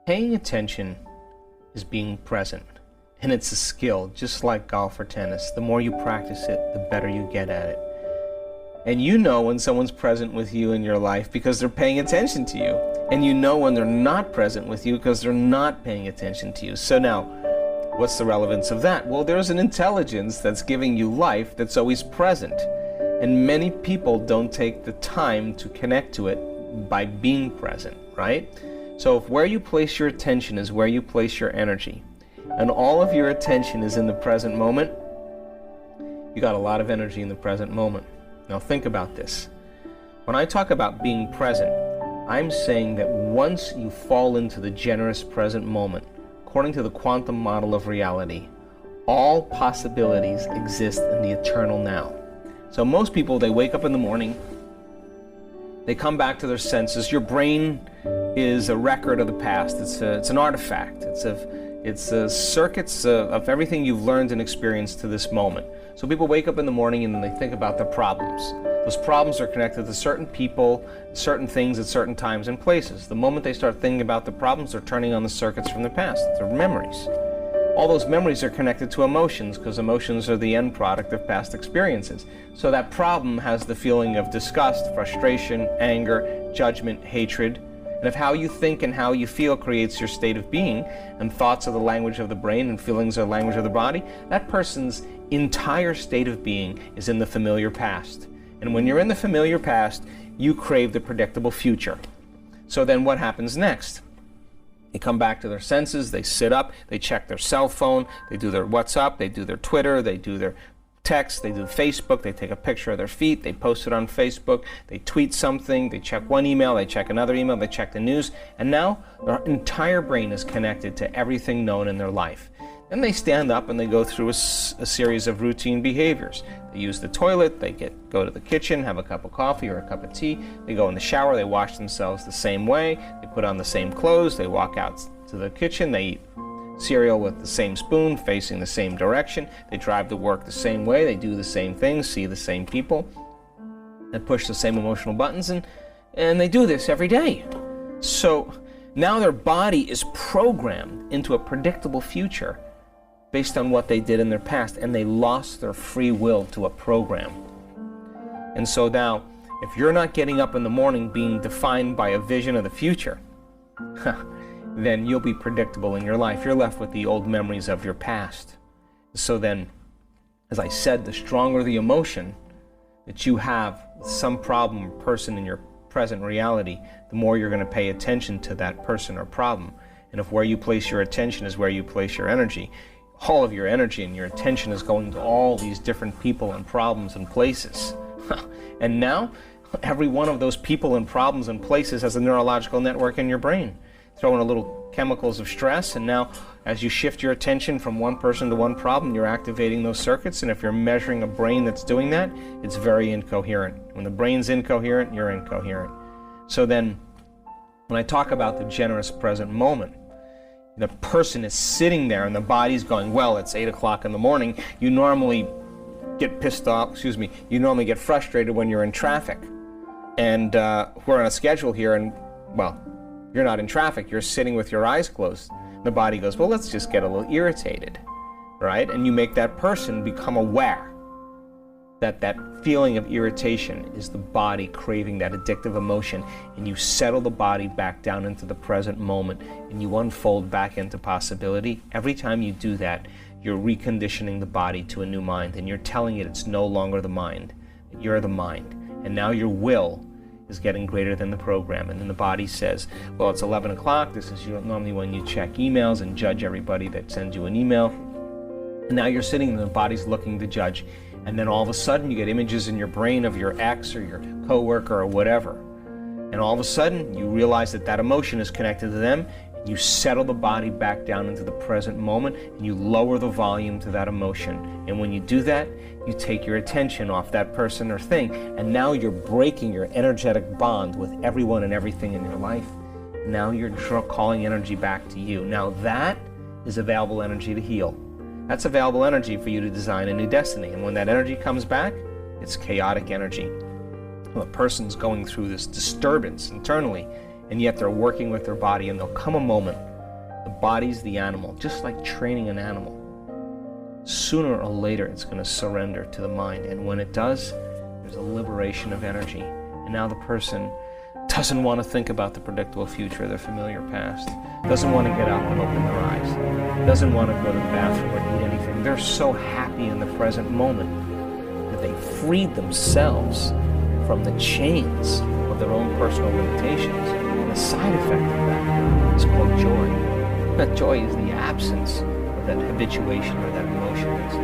Paying attention is being present, and it's a skill, just like golf or tennis. The more you practice it, the better you get at it. And you know when someone's present with you in your life because they're paying attention to you. And you know when they're not present with you because they're not paying attention to you. So now, what's the relevance of that? Well, there's an intelligence that's giving you life that's always present. And many people don't take the time to connect to it by being present, right? So if where you place your attention is where you place your energy, and all of your attention is in the present moment, you got a lot of energy in the present moment. Now think about this. When I talk about being present, I'm saying that once you fall into the generous present moment, according to the quantum model of reality, all possibilities exist in the eternal now. So most people, they wake up in the morning, they come back to their senses. Your brain is a record of the past. It's an artifact. It's a circuits of everything you've learned and experienced to this moment. So people wake up in the morning and then they think about their problems. Those problems are connected to certain people, certain things at certain times and places. The moment they start thinking about the problems, they're turning on the circuits from the past. They're memories. All those memories are connected to emotions because emotions are the end product of past experiences. So that problem has the feeling of disgust, frustration, anger, judgment, hatred. And if how you think and how you feel creates your state of being, and thoughts are the language of the brain and feelings are the language of the body, that person's entire state of being is in the familiar past. And when you're in the familiar past, you crave the predictable future. So then what happens next? They come back to their senses, they sit up, they check their cell phone, they do their WhatsApp, they do their Twitter, they do their text, they do Facebook, they take a picture of their feet, they post it on Facebook, they tweet something, they check one email, they check another email, they check the news, and now their entire brain is connected to everything known in their life. Then they stand up and they go through a series of routine behaviors. They use the toilet, they go to the kitchen, have a cup of coffee or a cup of tea, they go in the shower, they wash themselves the same way, they put on the same clothes, they walk out to the kitchen, they eat cereal with the same spoon, facing the same direction, they drive to work the same way, they do the same things, see the same people, and push the same emotional buttons, and they do this every day. So now their body is programmed into a predictable future based on what they did in their past, and they lost their free will to a program. And so now, if you're not getting up in the morning being defined by a vision of the future, then you'll be predictable in your life. You're left with the old memories of your past. So then, as I said, the stronger the emotion that you have with some problem or person in your present reality, the more you're going to pay attention to that person or problem. And if where you place your attention is where you place your energy, all of your energy and your attention is going to all these different people and problems and places. And now, every one of those people and problems and places has a neurological network in your brain. Throw in a little chemicals of stress, and now as you shift your attention from one person to one problem, you're activating those circuits, and if you're measuring a brain that's doing that, it's very incoherent. When the brain's incoherent, you're incoherent. So then, when I talk about the generous present moment, the person is sitting there and the body's going, well, it's 8 o'clock in the morning. You normally get pissed off, you normally get frustrated when you're in traffic. And we're on a schedule here and, well, you're not in traffic, you're sitting with your eyes closed. The body goes, well, let's just get a little irritated, right? And you make that person become aware that that feeling of irritation is the body craving that addictive emotion, and you settle the body back down into the present moment and you unfold back into possibility. Every time you do that, you're reconditioning the body to a new mind, and you're telling it it's no longer the mind, that you're the mind. And now your will is getting greater than the program. And then the body says, well, it's 11 o'clock. This is normally when you check emails and judge everybody that sends you an email. And now you're sitting and the body's looking to judge. And then all of a sudden you get images in your brain of your ex or your coworker or whatever. And all of a sudden you realize that that emotion is connected to them. You settle the body back down into the present moment and you lower the volume to that emotion. And when you do that, you take your attention off that person or thing, and now you're breaking your energetic bond with everyone and everything in your life. Now you're calling energy back to you. Now that is available energy to heal. That's available energy for you to design a new destiny. And when that energy comes back, it's chaotic energy. Well, a person's going through this disturbance internally, and yet they're working with their body, and there'll come a moment The body's the animal, just like training an animal. Sooner or later, it's going to surrender to the mind. And when it does, there's a liberation of energy. And now the person doesn't want to think about the predictable future, their familiar past, doesn't want to get up and open their eyes, doesn't want to go to the bathroom or eat anything. They're so happy in the present moment that they freed themselves from the chains of their own personal limitations. And the side effect of that is called joy. That joy is the absence of that habituation or that emotion. It's